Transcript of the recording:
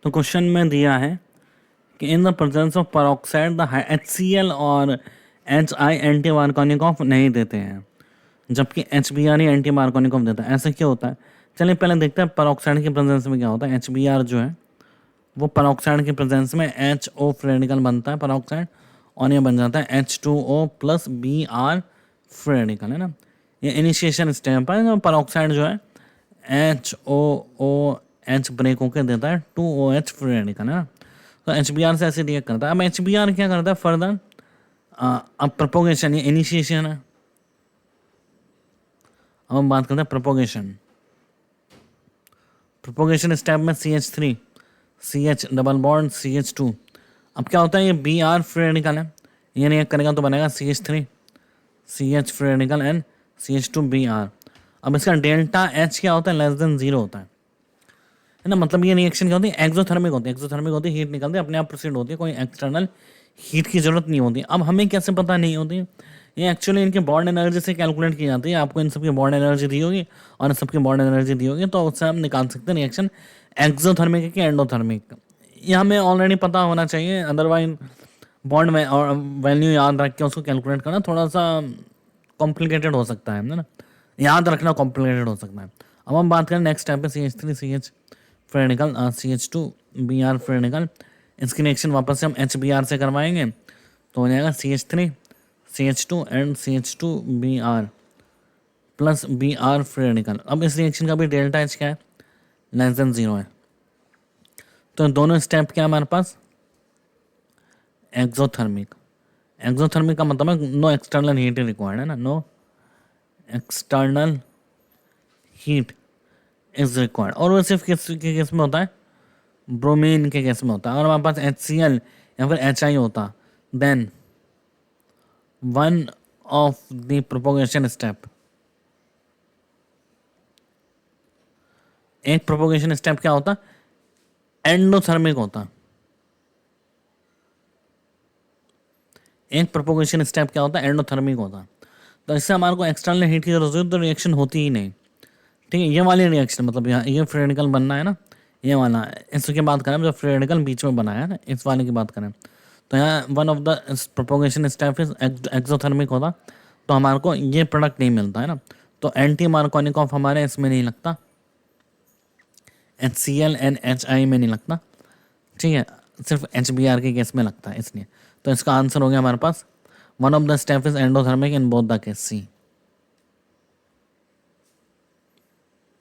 तो क्वेश्चन में दिया है कि in the presence of peroxide the HCl और HI एंटी मार्कोनिकॉफ नहीं देते हैं, जबकि HBr ही एंटी मार्कोनिकॉफ देता है। ऐसा क्यों होता है? चलिए पहले देखते हैं पेरोक्साइड की प्रेजेंस में क्या होता है। HBr जो है वो पेरोक्साइड की प्रेजेंस में HO फ्री रेडिकल बनता है पेरोक्साइड, और ये बन जाता है H2O plus Br free radical, है ना। ये इनिशिएशन स्टेप है। पेरोक्साइड जो है HOOH ब्रेक होकर देता है 2OH फ्री रेडिकल, है ना। तो HBr से ऐसे रिएक्ट करता है। अब HBr क्या करता है फर्दर, अब प्रोपोगेशन, ये इनिशिएशन है। अब हम बात करते हैं प्रोपोगेशन। प्रोपोगेशन स्टेप में CH3 CH double bond CH2। अब क्या होता है, ये Br फ्री रेडिकल है, ये रिएक्ट करेगा तो बनेगा CH3 CH free radical and CH2 Br। अब इसका डेल्टा H क्या होता है, लेस देन 0 होता है ना। मतलब ये रिएक्शन क्या होती है, एक्सोथर्मिक होती है। एक्सोथर्मिक होती है, हीट निकलती है, अपने आप प्रोसीड होती है, कोई एक्सटर्नल हीट की जरूरत नहीं होती। अब हमें कैसे पता नहीं होती, ये एक्चुअली इनके बॉन्ड एनर्जी से कैलकुलेट की जाती है। आपको इन सबकी बॉन्ड एनर्जी दी होगी और इन सबकी बॉन्ड एनर्जी दी होगी, तो उससे हम निकाल सकते हैं रिएक्शन एक्सोथर्मिक है कि एंडोथर्मिक। ये हमें ऑलरेडी पता होना चाहिए, अदरवाइज बॉन्ड में और वैल्यू याद रख के उसको कैलकुलेट करना थोड़ा सा कॉम्प्लिकेटेड हो सकता है ना, याद रखना कॉम्प्लिकेटेड हो सकता है। अब हम बात करें नेक्स्ट स्टेप पे CH3 CH free radical CH2 Br free radical. इसकी रिएक्शन वापस से हम HBr से करवाएंगे तो हो जाएगा CH3 CH2 and CH2 Br plus Br free radical. अब इस रिएक्शन का भी डेल्टा H क्या है, लेस देन 0 है। तो दोनों स्टेप क्या है हमारे पास, एक्सोथर्मिक। एक्सोथर्मिक का मतलब है नो एक्सटर्नल हीट रिक्वायर्ड, है ना, no external heat is required. और वो सिर्फ किस के केस में होता है, ब्रोमीन के केस में होता है। और हमारे पास HCl या फिर HI होता, then one of the propagation step, एक प्रोपोगेशन स्टेप क्या होता, एंडोथर्मिक होता। एक प्रोपोगेशन स्टेप क्या होता है, एंडोथर्मिक होता। तो इससे हमारे को एक्सटर्नल हीट की जरूरत है, तो रिएक्शन होती ही नहीं। ठीक है, ये वाली रिएक्शन मतलब यहाँ ये फ्री रेडिकल बनना है ना, ये वाला। इसकी बात करें जो फ्री रेडिकल बीच में बना है ना, इस वाले की बात करें तो यहाँ one of the propagation step is exothermic होता, तो हमारे को ये प्रोडक्ट नहीं मिलता है ना। तो एंटी मार्कोनिकॉफ हमारे इसमें नहीं लगता, HCl एंड HI में नहीं लगता, ठीक है, सिर्फ HBr के केस में लगता है इसलिए। तो इसका आंसर हो गया हमारे पास one of the step is endothermic in both the case, C।